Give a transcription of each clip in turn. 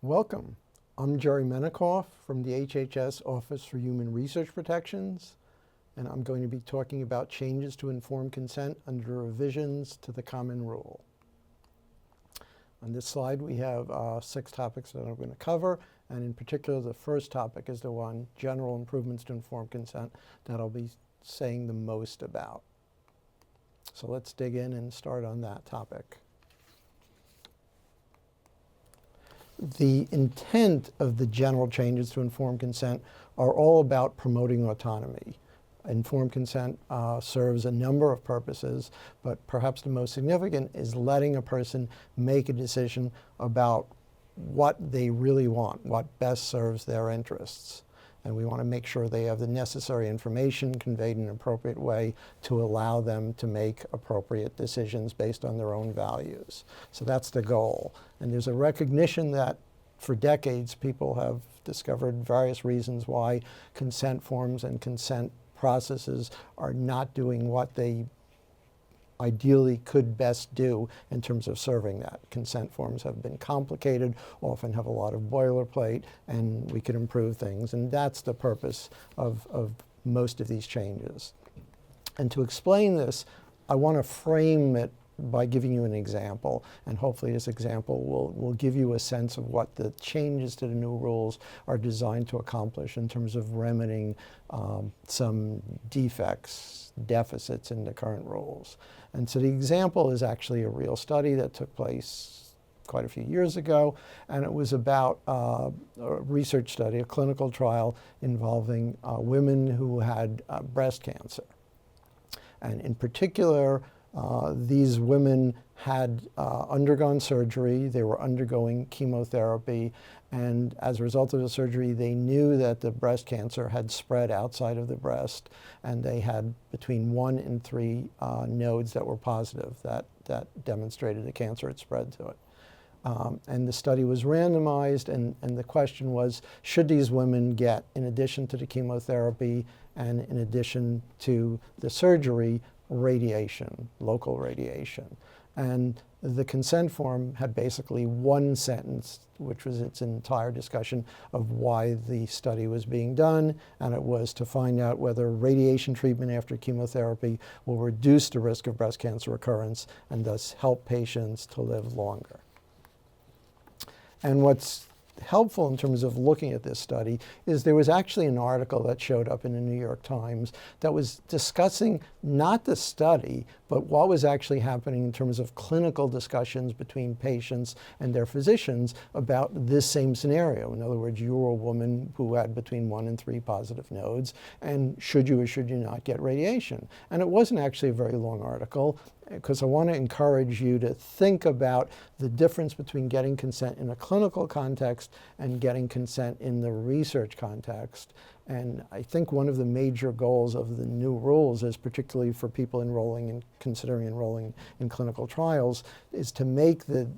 Welcome. I'm Jerry Menikoff from the HHS Office for Human Research Protections, and I'm going to be talking about changes to informed consent under revisions to the Common Rule. On this slide, we have 6 topics that I'm going to cover, and in particular, the first topic is the one, general improvements to informed consent, that I'll be saying the most about. So let's dig in and start on that topic. The intent of the general changes to informed consent are all about promoting autonomy. Informed consent serves a number of purposes, but perhaps the most significant is letting a person make a decision about what they really want, what best serves their interests. And we want to make sure they have the necessary information conveyed in an appropriate way to allow them to make appropriate decisions based on their own values. So that's the goal. And there's a recognition that for decades people have discovered various reasons why consent forms and consent processes are not doing what they ideally could best do in terms of serving that. Consent forms have been complicated, often have a lot of boilerplate, and we can improve things. And that's the purpose of most of these changes. And to explain this, I want to frame it by giving you an example, and hopefully this example will give you a sense of what the changes to the new rules are designed to accomplish in terms of remedying some defects, deficits in the current rules. And so the example is actually a real study that took place quite a few years ago, and it was about a research study, a clinical trial involving women who had breast cancer. And in particular, these women had undergone surgery, they were undergoing chemotherapy, and as a result of the surgery, they knew that the breast cancer had spread outside of the breast, and they had between 1 and 3 nodes that were positive that demonstrated the cancer had spread to it. And the study was randomized, and the question was, should these women get, in addition to the chemotherapy and in addition to the surgery, radiation, local radiation? And the consent form had basically one sentence, which was its entire discussion of why the study was being done, and it was to find out whether radiation treatment after chemotherapy will reduce the risk of breast cancer recurrence and thus help patients to live longer. And what's helpful in terms of looking at this study is there was actually an article that showed up in the New York Times that was discussing not the study, but what was actually happening in terms of clinical discussions between patients and their physicians about this same scenario. In other words, you were a woman who had between 1 and 3 positive nodes, and should you or should you not get radiation? And it wasn't actually a very long article, because I want to encourage you to think about the difference between getting consent in a clinical context and getting consent in the research context. And I think one of the major goals of the new rules is, particularly for people enrolling and considering enrolling in clinical trials, is to make the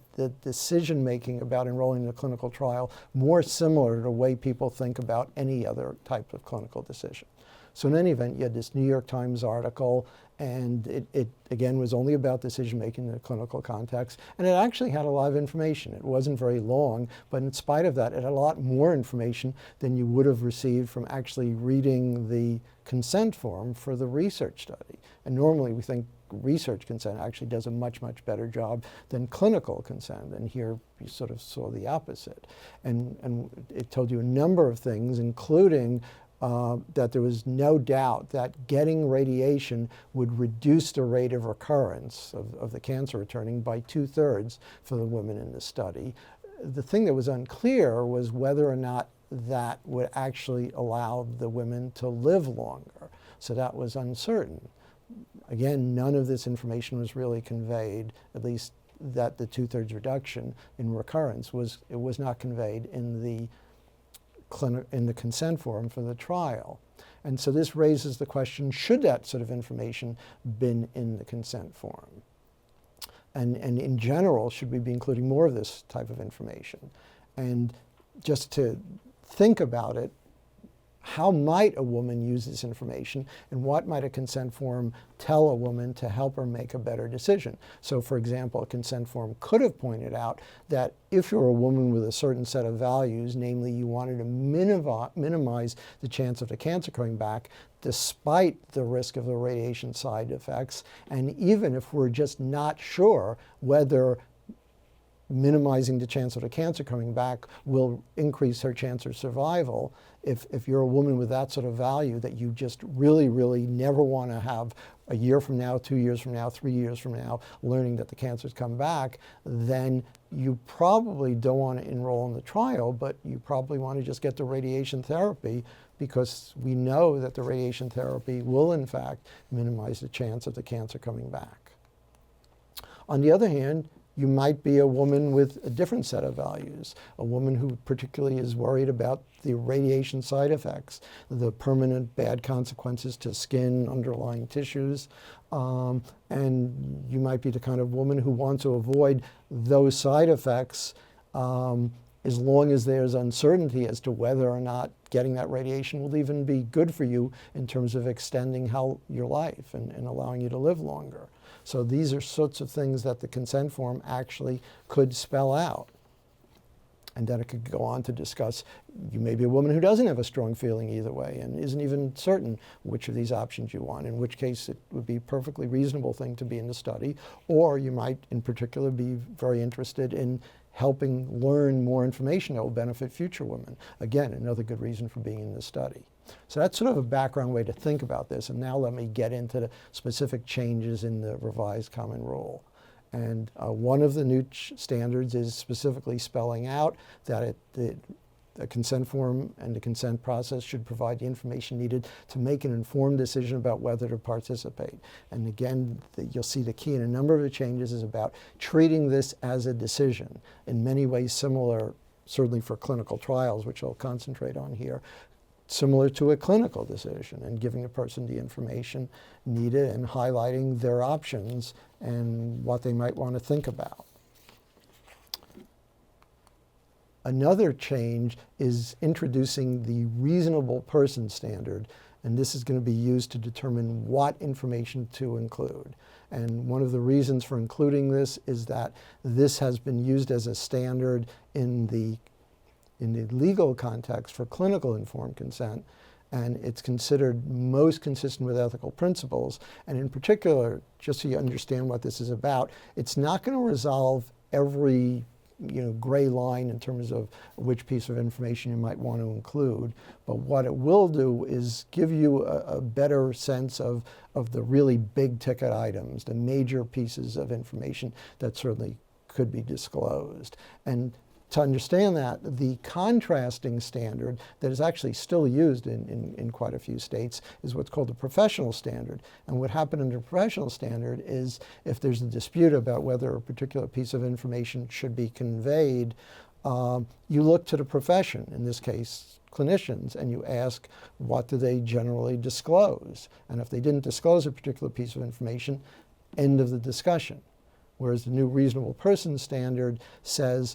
decision-making about enrolling in a clinical trial more similar to the way people think about any other type of clinical decision. So in any event, you had this New York Times article, and it again was only about decision-making in a clinical context, and it actually had a lot of information. It wasn't very long, but in spite of that, it had a lot more information than you would have received from actually reading the consent form for the research study. And normally we think research consent actually does a much, much better job than clinical consent, and here you sort of saw the opposite. And it told you a number of things, including that there was no doubt that getting radiation would reduce the rate of recurrence of the cancer returning by 2/3 for the women in the study. The thing that was unclear was whether or not that would actually allow the women to live longer. So that was uncertain. Again, none of this information was really conveyed, at least that the 2/3 reduction in recurrence was not conveyed in the consent form for the trial. And so this raises the question, should that sort of information been in the consent form? And in general, should we be including more of this type of information? And just to think about it, how might a woman use this information, and what might a consent form tell a woman to help her make a better decision? So, for example, a consent form could have pointed out that if you're a woman with a certain set of values, namely you wanted to minimize the chance of the cancer coming back, despite the risk of the radiation side effects, and even if we're just not sure whether minimizing the chance of the cancer coming back will increase her chance of survival, if you're a woman with that sort of value that you just really, really never want to have a year from now, 2 years from now, 3 years from now, learning that the cancer's come back, then you probably don't want to enroll in the trial, but you probably want to just get the radiation therapy, because we know that the radiation therapy will, in fact, minimize the chance of the cancer coming back. On the other hand, you might be a woman with a different set of values, a woman who particularly is worried about the radiation side effects, the permanent bad consequences to skin, underlying tissues, and you might be the kind of woman who wants to avoid those side effects as long as there's uncertainty as to whether or not getting that radiation will even be good for you in terms of extending your life and allowing you to live longer. So these are sorts of things that the consent form actually could spell out. And then it could go on to discuss, you may be a woman who doesn't have a strong feeling either way and isn't even certain which of these options you want, in which case it would be a perfectly reasonable thing to be in the study. Or you might, in particular, be very interested in helping learn more information that will benefit future women. Again, another good reason for being in this study. So that's sort of a background way to think about this. And now let me get into the specific changes in the revised common rule. And one of the new standards is specifically spelling out that a consent form and the consent process should provide the information needed to make an informed decision about whether to participate. And again, you'll see the key in a number of the changes is about treating this as a decision, in many ways similar, certainly for clinical trials, which I'll concentrate on here, similar to a clinical decision, and giving a person the information needed and highlighting their options and what they might want to think about. Another change is introducing the reasonable person standard, and this is going to be used to determine what information to include. And one of the reasons for including this is that this has been used as a standard in the legal context for clinical informed consent, and it's considered most consistent with ethical principles. And in particular, just so you understand what this is about, it's not going to resolve every gray line in terms of which piece of information you might want to include, but what it will do is give you a better sense of the really big ticket items, the major pieces of information that certainly could be disclosed. And to understand that, the contrasting standard that is actually still used in quite a few states is what's called the professional standard. And what happened under professional standard is if there's a dispute about whether a particular piece of information should be conveyed, you look to the profession, in this case clinicians, and you ask, what do they generally disclose? And if they didn't disclose a particular piece of information, end of the discussion. Whereas the new reasonable person standard says,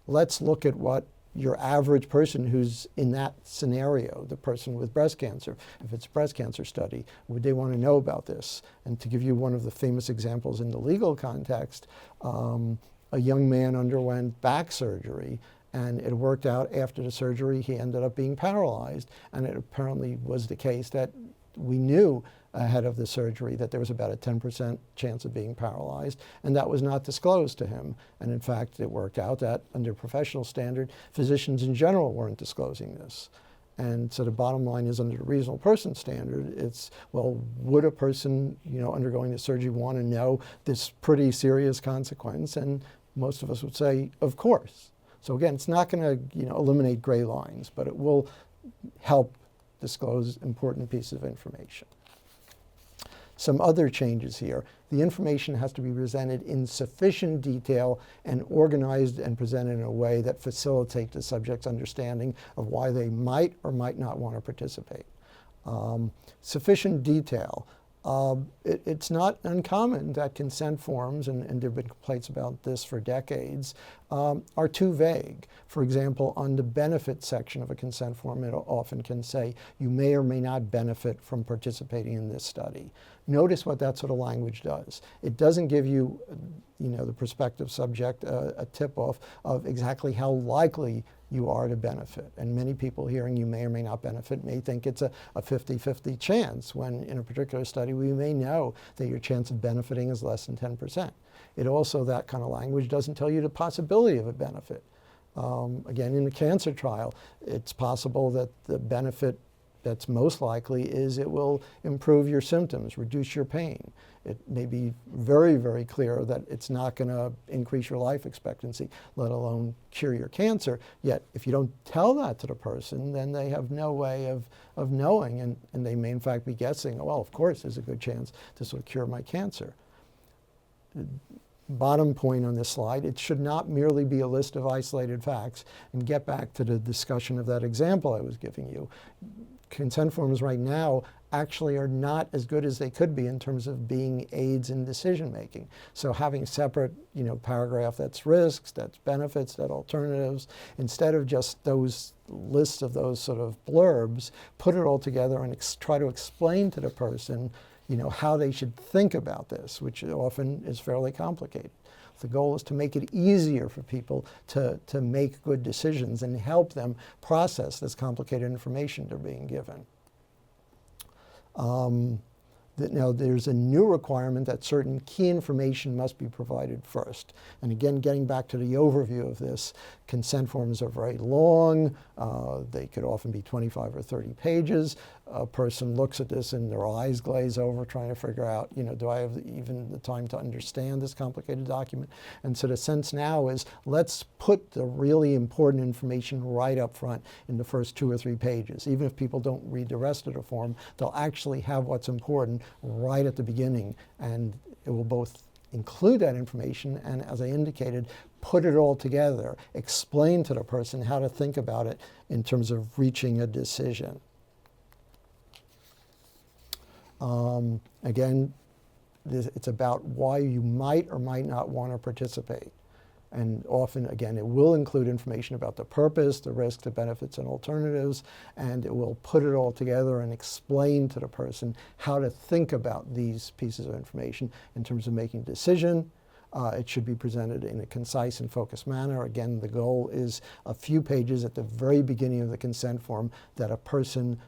let's look at what your average person who's in that scenario, the person with breast cancer, if it's a breast cancer study, would they want to know about this? And to give you one of the famous examples in the legal context, a young man underwent back surgery, and it worked out after the surgery he ended up being paralyzed. And it apparently was the case that we knew ahead of the surgery that there was about a 10% chance of being paralyzed, and that was not disclosed to him. And in fact, it worked out that under professional standard, physicians in general weren't disclosing this. And so the bottom line is, under the reasonable person standard, it's, well, would a person undergoing the surgery want to know this pretty serious consequence? And most of us would say, of course. So again, it's not going to eliminate gray lines, but it will help disclose important pieces of information. Some other changes here. The information has to be presented in sufficient detail and organized and presented in a way that facilitates the subject's understanding of why they might or might not want to participate. Sufficient detail. It's not uncommon that consent forms, and there have been complaints about this for decades, are too vague. For example, on the benefit section of a consent form, it often can say, you may or may not benefit from participating in this study. Notice what that sort of language does. It doesn't give you, the prospective subject a tip-off of exactly how likely you are to benefit. And many people hearing you may or may not benefit may think it's a 50-50 chance, when in a particular study we may know that your chance of benefiting is less than 10%. It also, that kind of language doesn't tell you the possibility of a benefit. Again, in a cancer trial, it's possible that the benefit that's most likely is it will improve your symptoms, reduce your pain. It may be very, very clear that it's not going to increase your life expectancy, let alone cure your cancer. Yet, if you don't tell that to the person, then they have no way of knowing, and they may in fact be guessing, well, of course, there's a good chance this will cure my cancer. Bottom point on this slide, it should not merely be a list of isolated facts. And get back to the discussion of that example I was giving you. Consent forms right now actually are not as good as they could be in terms of being aids in decision making. So having a separate paragraph that's risks, that's benefits, that's alternatives, instead of just those lists of those sort of blurbs, put it all together and try to explain to the person how they should think about this, which often is fairly complicated. The goal is to make it easier for people to make good decisions and help them process this complicated information they're being given. Now, there's a new requirement that certain key information must be provided first. And again, getting back to the overview of this, consent forms are very long. They could often be 25 or 30 pages. A person looks at this and their eyes glaze over trying to figure out, do I have even the time to understand this complicated document? And so the sense now is, let's put the really important information right up front in the first 2 or 3 pages. Even if people don't read the rest of the form, they'll actually have what's important right at the beginning, and it will both include that information and, as I indicated, put it all together, explain to the person how to think about it in terms of reaching a decision. Again, it's about why you might or might not want to participate. And often, again, it will include information about the purpose, the risks, the benefits, and alternatives, and it will put it all together and explain to the person how to think about these pieces of information in terms of making a decision. It should be presented in a concise and focused manner. Again, the goal is a few pages at the very beginning of the consent form that a person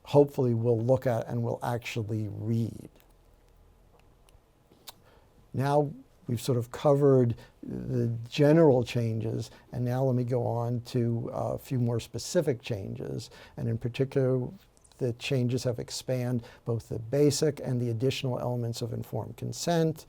hopefully will look at and will actually read. Now, we've sort of covered the general changes, and now let me go on to a few more specific changes. And in particular, the changes have expanded both the basic and the additional elements of informed consent.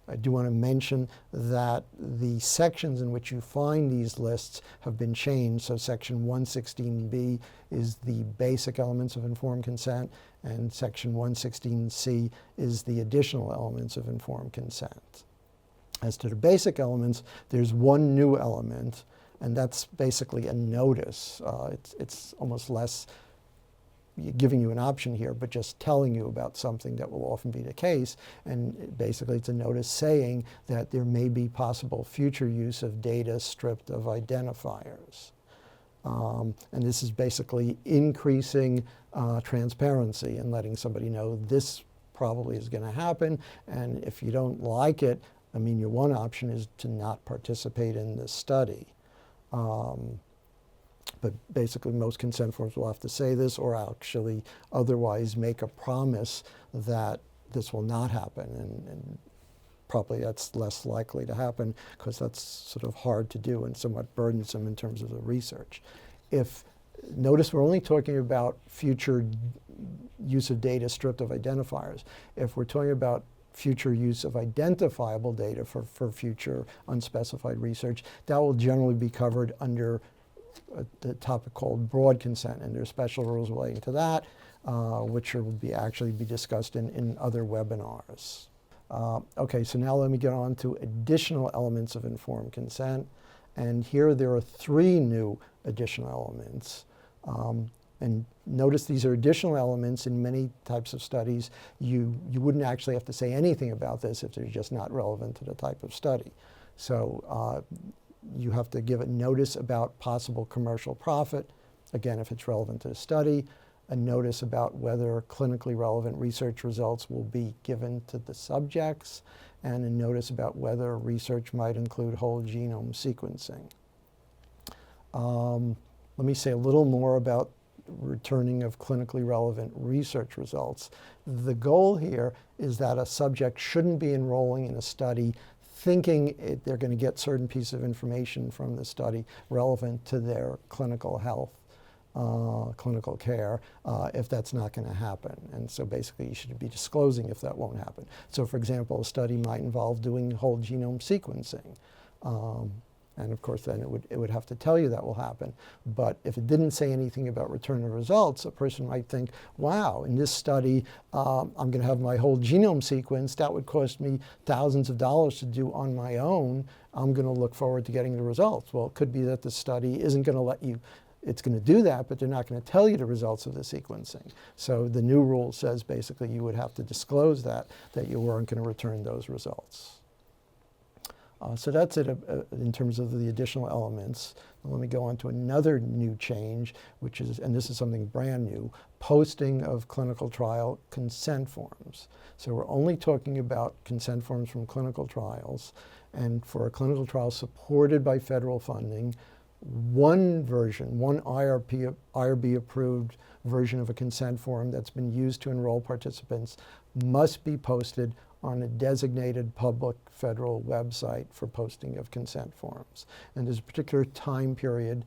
I do want to mention that the sections in which you find these lists have been changed. So section 116B is the basic elements of informed consent, and section 116C is the additional elements of informed consent. As to the basic elements, there's one new element, and that's basically a notice. It's almost less giving you an option here, but just telling you about something that will often be the case. And basically, it's a notice saying that there may be possible future use of data stripped of identifiers. And this is basically increasing transparency and letting somebody know this probably is going to happen. And if you don't like it, your one option is to not participate in this study. But basically, most consent forms will have to say this, or actually otherwise make a promise that this will not happen. And probably that's less likely to happen because that's sort of hard to do and somewhat burdensome in terms of the research. Notice we're only talking about future use of data stripped of identifiers. If we're talking about future use of identifiable data for future unspecified research, that will generally be covered under the topic called broad consent, and there's special rules relating to that, which will actually be discussed in other webinars. Okay, so now let me get on to additional elements of informed consent. And here there are 3 new additional elements. And notice these are additional elements. In many types of studies. You wouldn't actually have to say anything about this if they're just not relevant to the type of study. So you have to give a notice about possible commercial profit, again, if it's relevant to the study, a notice about whether clinically relevant research results will be given to the subjects, and a notice about whether research might include whole genome sequencing. Let me say a little more about returning of clinically relevant research results. The goal here is that a subject shouldn't be enrolling in a study thinking they're going to get certain piece of information from the study relevant to their clinical health, clinical care, if that's not going to happen. And so basically you should be disclosing if that won't happen. So for example, a study might involve doing whole genome sequencing. And of course, then it would have to tell you that will happen. But if it didn't say anything about return of results, a person might think, wow, in this study, I'm going to have my whole genome sequenced. That would cost me thousands of dollars to do on my own. I'm going to look forward to getting the results. Well, it could be that the study isn't going to let you, it's going to do that, but they're not going to tell you the results of the sequencing. So the new rule says basically you would have to disclose that you weren't going to return those results. So that's it in terms of the additional elements. Let me go on to another new change, which is, and this is something brand new, posting of clinical trial consent forms. So we're only talking about consent forms from clinical trials. And for a clinical trial supported by federal funding, one version, one IRB approved version of a consent form that's been used to enroll participants must be posted on a designated public federal website for posting of consent forms. And there's a particular time period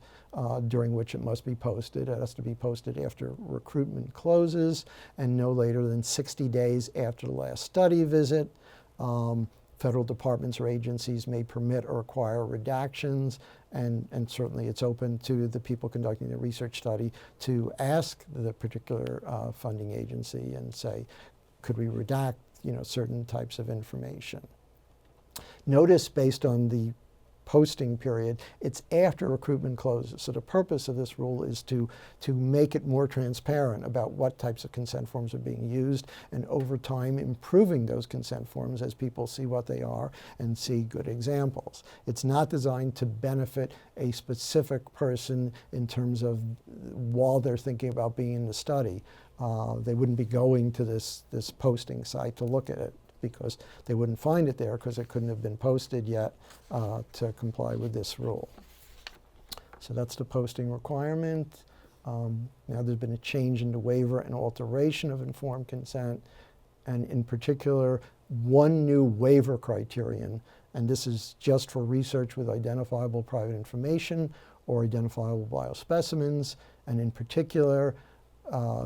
during which it must be posted. It has to be posted after recruitment closes and no later than 60 days after the last study visit. Federal departments or agencies may permit or require redactions, and certainly it's open to the people conducting the research study to ask the particular funding agency and say, could we redact certain types of information. Notice based on the posting period, it's after recruitment closes. So the purpose of this rule is to make it more transparent about what types of consent forms are being used, and over time improving those consent forms as people see what they are and see good examples. It's not designed to benefit a specific person in terms of while they're thinking about being in the study. They wouldn't be going to this posting site to look at it, because they wouldn't find it there because it couldn't have been posted yet to comply with this rule. So that's the posting requirement. Now there's been a change in the waiver and alteration of informed consent, and in particular, one new waiver criterion, and this is just for research with identifiable private information or identifiable biospecimens, and in particular,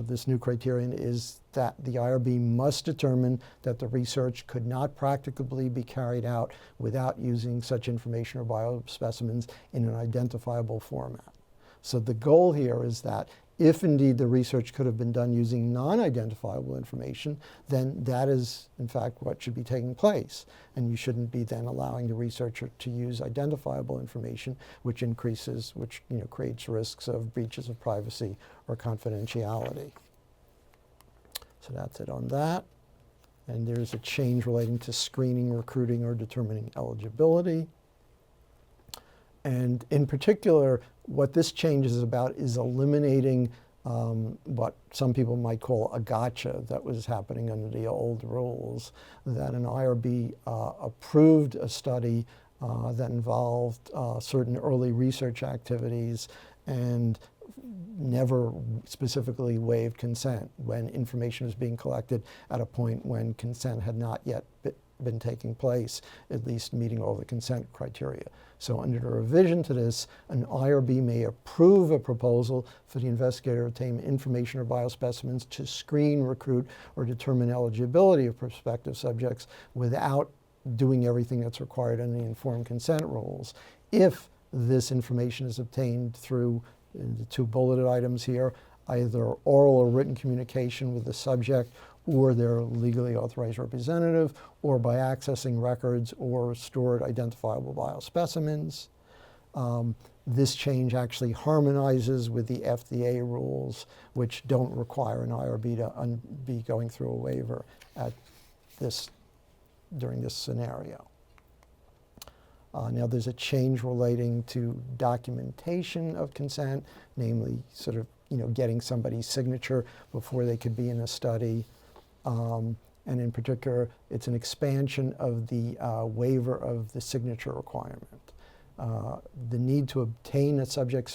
this new criterion is that the IRB must determine that the research could not practicably be carried out without using such information or biospecimens in an identifiable format. So the goal here is that if indeed the research could have been done using non-identifiable information, then that is in fact what should be taking place. And you shouldn't be then allowing the researcher to use identifiable information, which creates risks of breaches of privacy or confidentiality. So that's it on that. And there's a change relating to screening, recruiting, or determining eligibility. And in particular, what this change is about is eliminating what some people might call a gotcha that was happening under the old rules, that an IRB approved a study that involved certain early research activities and never specifically waived consent when information was being collected at a point when consent had not yet been taking place, at least meeting all the consent criteria. So under the revision to this, an IRB may approve a proposal for the investigator to obtain information or biospecimens to screen, recruit, or determine eligibility of prospective subjects without doing everything that's required under the informed consent rules, if this information is obtained through the two bulleted items here, either oral or written communication with the subject or their legally authorized representative, or by accessing records or stored identifiable biospecimens. This change actually harmonizes with the FDA rules, which don't require an IRB to be going through a waiver during this scenario. Now there's a change relating to documentation of consent, namely sort of getting somebody's signature before they could be in a study. And in particular, it's an expansion of the waiver of the signature requirement. The need to obtain a subject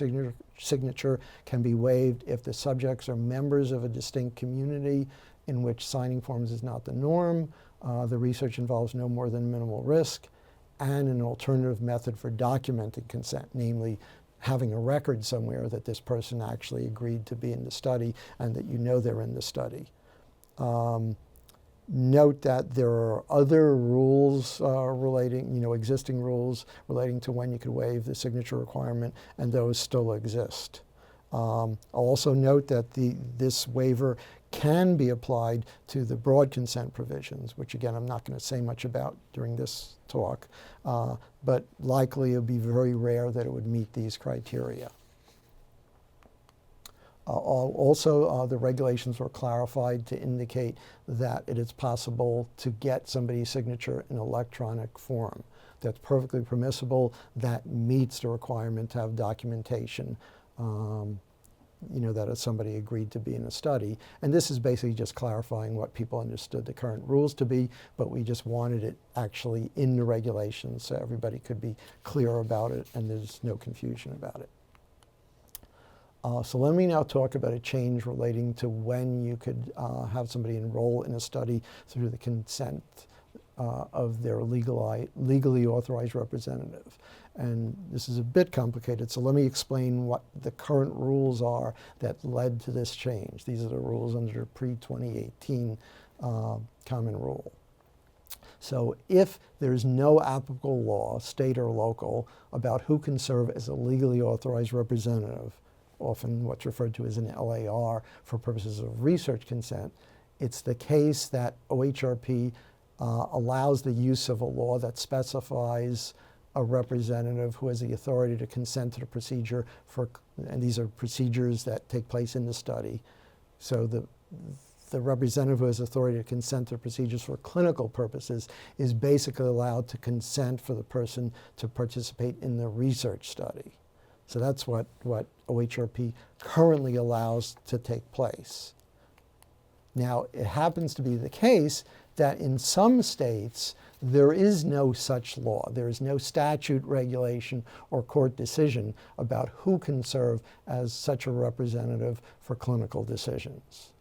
signature can be waived if the subjects are members of a distinct community in which signing forms is not the norm, the research involves no more than minimal risk, and an alternative method for documenting consent, namely having a record somewhere that this person actually agreed to be in the study and that they're in the study. Note that there are other rules existing rules relating to when you could waive the signature requirement, and those still exist. I'll also note that this waiver can be applied to the broad consent provisions, which again I'm not going to say much about during this talk, but likely it would be very rare that it would meet these criteria. Also, the regulations were clarified to indicate that it is possible to get somebody's signature in electronic form. That's perfectly permissible. That meets the requirement to have documentation, that somebody agreed to be in a study. And this is basically just clarifying what people understood the current rules to be, but we just wanted it actually in the regulations so everybody could be clear about it and there's no confusion about it. So let me now talk about a change relating to when you could have somebody enroll in a study through the consent of their legally authorized representative. And this is a bit complicated, so let me explain what the current rules are that led to this change. These are the rules under pre-2018 common rule. So if there's no applicable law, state or local, about who can serve as a legally authorized representative, often what's referred to as an LAR for purposes of research consent, it's the case that OHRP allows the use of a law that specifies a representative who has the authority to consent to the procedure and these are procedures that take place in the study. So the representative who has authority to consent to procedures for clinical purposes is basically allowed to consent for the person to participate in the research study. So that's what OHRP currently allows to take place. Now, it happens to be the case that in some states, there is no such law. There is no statute, regulation, or court decision about who can serve as such a representative for clinical decisions.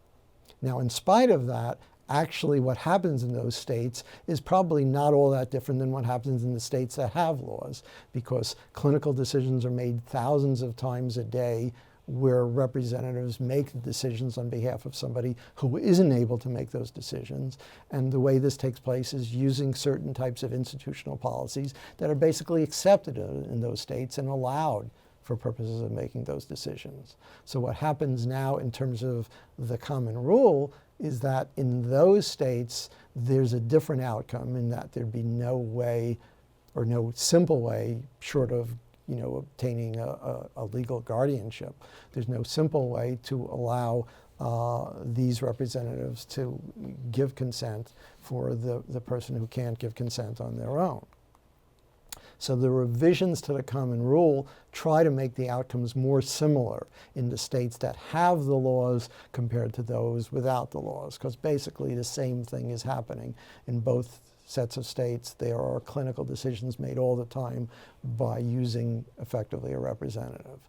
Now, in spite of that, actually what happens in those states is probably not all that different than what happens in the states that have laws, because clinical decisions are made thousands of times a day where representatives make decisions on behalf of somebody who isn't able to make those decisions. And the way this takes place is using certain types of institutional policies that are basically accepted in those states and allowed for purposes of making those decisions. So what happens now in terms of the common rule is that in those states, there's a different outcome in that there'd be no way or no simple way, short of obtaining a legal guardianship. There's no simple way to allow these representatives to give consent for the person who can't give consent on their own. So the revisions to the common rule try to make the outcomes more similar in the states that have the laws compared to those without the laws, because basically the same thing is happening in both sets of states. There are clinical decisions made all the time by using effectively a representative.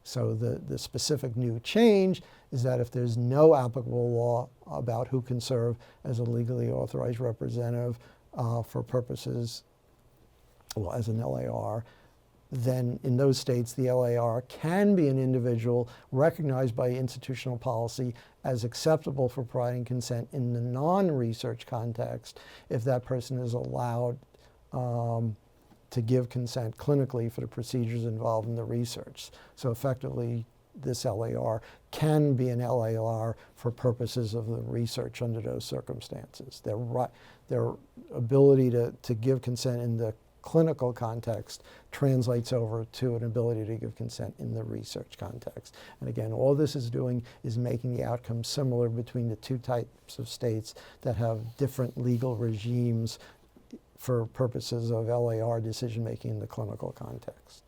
So the specific new change is that if there's no applicable law about who can serve as a legally authorized representative for purposes, well, as an LAR, then in those states the LAR can be an individual recognized by institutional policy as acceptable for providing consent in the non-research context if that person is allowed to give consent clinically for the procedures involved in the research. So effectively, this LAR can be an LAR for purposes of the research under those circumstances. Their ability to give consent in the clinical context translates over to an ability to give consent in the research context. And again, all this is doing is making the outcome similar between the two types of states that have different legal regimes for purposes of LAR decision-making in the clinical context.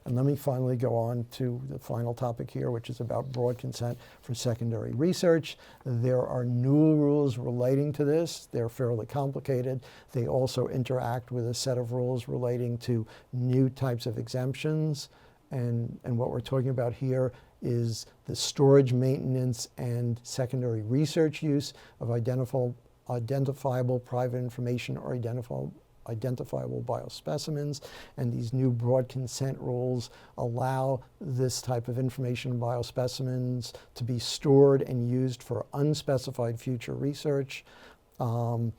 And let me finally go on to the final topic here, which is about broad consent for secondary research. There are new rules relating to this. They're fairly complicated. They also interact with a set of rules relating to new types of exemptions. And what we're talking about here is the storage, maintenance, and secondary research use of identifiable private information or identifiable biospecimens, and these new broad consent rules allow this type of information and biospecimens to be stored and used for unspecified future research. In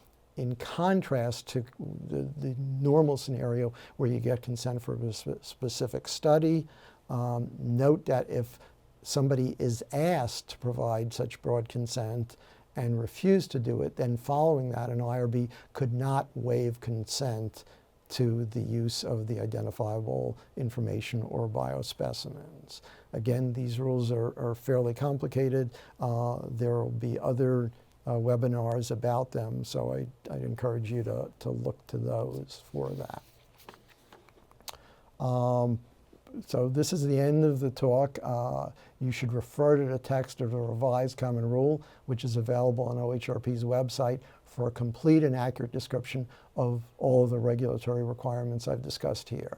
contrast to the normal scenario where you get consent for a specific study, note that if somebody is asked to provide such broad consent and refuse to do it, then following that, an IRB could not waive consent to the use of the identifiable information or biospecimens. Again, these rules are fairly complicated. There will be other webinars about them, so I'd encourage you to look to those for that. So this is the end of the talk. You should refer to the text of the revised common rule, which is available on OHRP's website for a complete and accurate description of all of the regulatory requirements I've discussed here.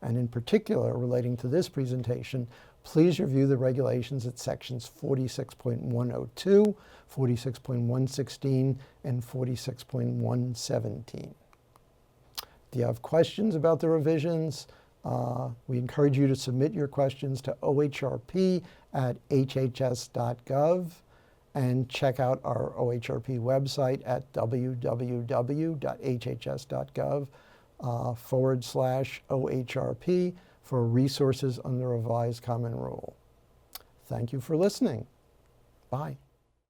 And in particular, relating to this presentation, please review the regulations at sections 46.102, 46.116, and 46.117. Do you have questions about the revisions? We encourage you to submit your questions to OHRP at HHS.gov and check out our OHRP website at www.hhs.gov/OHRP for resources on the revised common rule. Thank you for listening. Bye.